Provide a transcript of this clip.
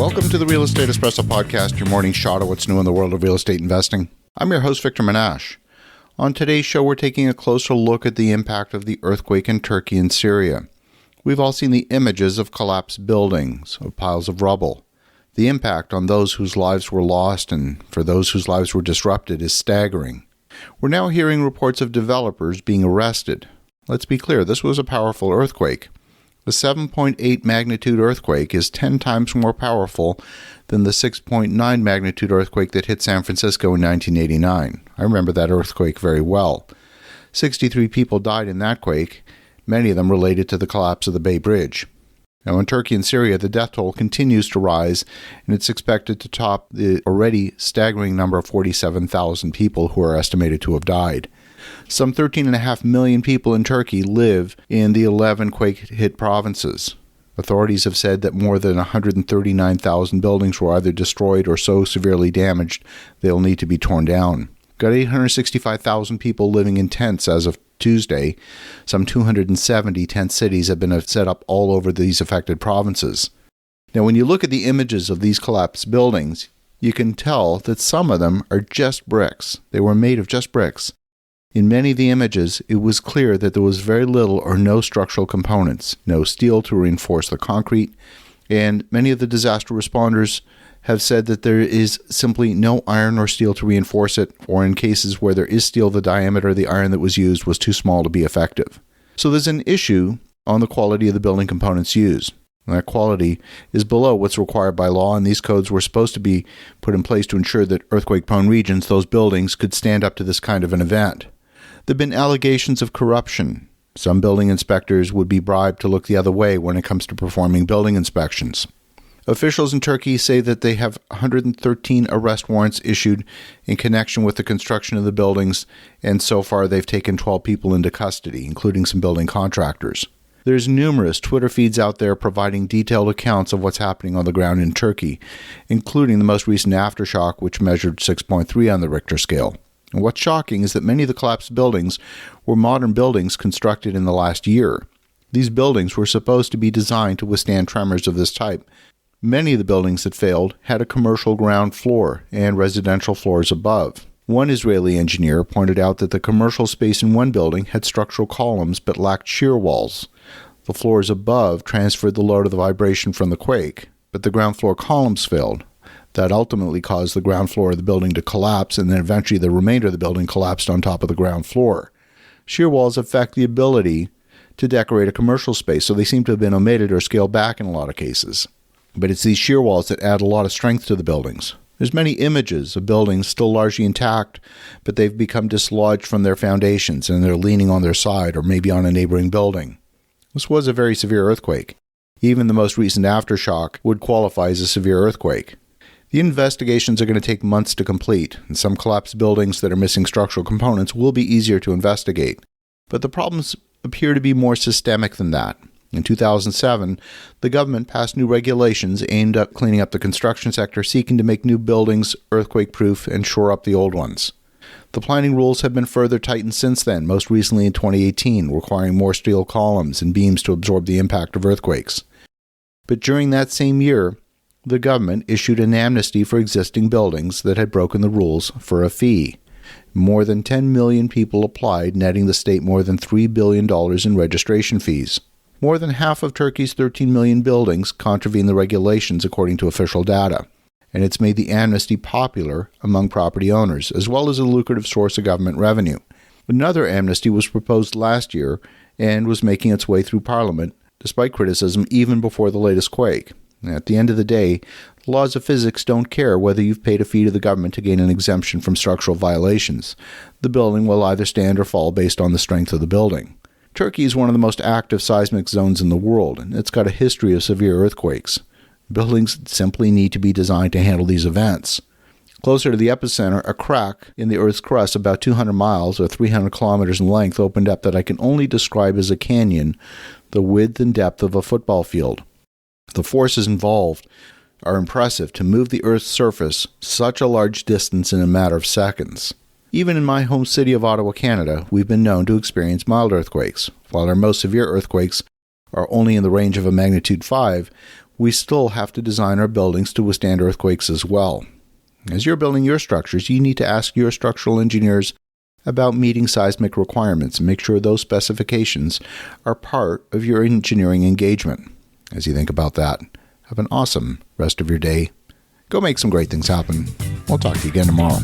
Welcome to the Real Estate Espresso Podcast, your morning shot of what's new in the world of real estate investing. I'm your host, Victor Menashe. On today's show, we're taking a closer look at the impact of the earthquake in Turkey and Syria. We've all seen the images of collapsed buildings, of piles of rubble. The impact on those whose lives were lost and for those whose lives were disrupted is staggering. We're now hearing reports of developers being arrested. Let's be clear, this was a powerful earthquake. The 7.8 magnitude earthquake is 10 times more powerful than the 6.9 magnitude earthquake that hit San Francisco in 1989. I remember that earthquake very well. 63 people died in that quake, many of them related to the collapse of the Bay Bridge. Now, in Turkey and Syria, the death toll continues to rise, and it's expected to top the already staggering number of 47,000 people who are estimated to have died. Some 13.5 million people in Turkey live in the 11 quake-hit provinces. Authorities have said that more than 139,000 buildings were either destroyed or so severely damaged they'll need to be torn down. Got 865,000 people living in tents as of Tuesday. Some 270 tent cities have been set up all over these affected provinces. Now, when you look at the images of these collapsed buildings, you can tell that some of them are just bricks. They were made of just bricks. In many of the images, it was clear that there was very little or no structural components, no steel to reinforce the concrete, and many of the disaster responders have said that there is simply no iron or steel to reinforce it, or in cases where there is steel, the diameter of the iron that was used was too small to be effective. So there's an issue on the quality of the building components used. And that quality is below what's required by law, and these codes were supposed to be put in place to ensure that earthquake-prone regions, those buildings, could stand up to this kind of an event. There have been allegations of corruption. Some building inspectors would be bribed to look the other way when it comes to performing building inspections. Officials in Turkey say that they have 113 arrest warrants issued in connection with the construction of the buildings, and so far they've taken 12 people into custody, including some building contractors. There's numerous Twitter feeds out there providing detailed accounts of what's happening on the ground in Turkey, including the most recent aftershock, which measured 6.3 on the Richter scale. And what's shocking is that many of the collapsed buildings were modern buildings constructed in the last year. These buildings were supposed to be designed to withstand tremors of this type. Many of the buildings that failed had a commercial ground floor and residential floors above. One Israeli engineer pointed out that the commercial space in one building had structural columns but lacked shear walls. The floors above transferred the load of the vibration from the quake, but the ground floor columns failed. That ultimately caused the ground floor of the building to collapse, and then eventually the remainder of the building collapsed on top of the ground floor. Shear walls affect the ability to decorate a commercial space, so they seem to have been omitted or scaled back in a lot of cases. But it's these shear walls that add a lot of strength to the buildings. There's many images of buildings still largely intact, but they've become dislodged from their foundations and they're leaning on their side or maybe on a neighboring building. This was a very severe earthquake. Even the most recent aftershock would qualify as a severe earthquake. The investigations are going to take months to complete, and some collapsed buildings that are missing structural components will be easier to investigate. But the problems appear to be more systemic than that. In 2007, the government passed new regulations aimed at cleaning up the construction sector, seeking to make new buildings earthquake-proof and shore up the old ones. The planning rules have been further tightened since then, most recently in 2018, requiring more steel columns and beams to absorb the impact of earthquakes. But during that same year, the government issued an amnesty for existing buildings that had broken the rules for a fee. More than 10 million people applied, netting the state more than $3 billion in registration fees. More than half of Turkey's 13 million buildings contravene the regulations according to official data, and it's made the amnesty popular among property owners, as well as a lucrative source of government revenue. Another amnesty was proposed last year and was making its way through Parliament, despite criticism even before the latest quake. At the end of the day, the laws of physics don't care whether you've paid a fee to the government to gain an exemption from structural violations. The building will either stand or fall based on the strength of the building. Turkey is one of the most active seismic zones in the world, and it's got a history of severe earthquakes. Buildings simply need to be designed to handle these events. Closer to the epicenter, a crack in the Earth's crust about 200 miles or 300 kilometers in length opened up that I can only describe as a canyon, the width and depth of a football field. The forces involved are impressive to move the Earth's surface such a large distance in a matter of seconds. Even in my home city of Ottawa, Canada, we've been known to experience mild earthquakes, while our most severe earthquakes are only in the range of a magnitude 5, we still have to design our buildings to withstand earthquakes as well. As you're building your structures, you need to ask your structural engineers about meeting seismic requirements and make sure those specifications are part of your engineering engagement. As you think about that, have an awesome rest of your day. Go make some great things happen. We'll talk to you again tomorrow.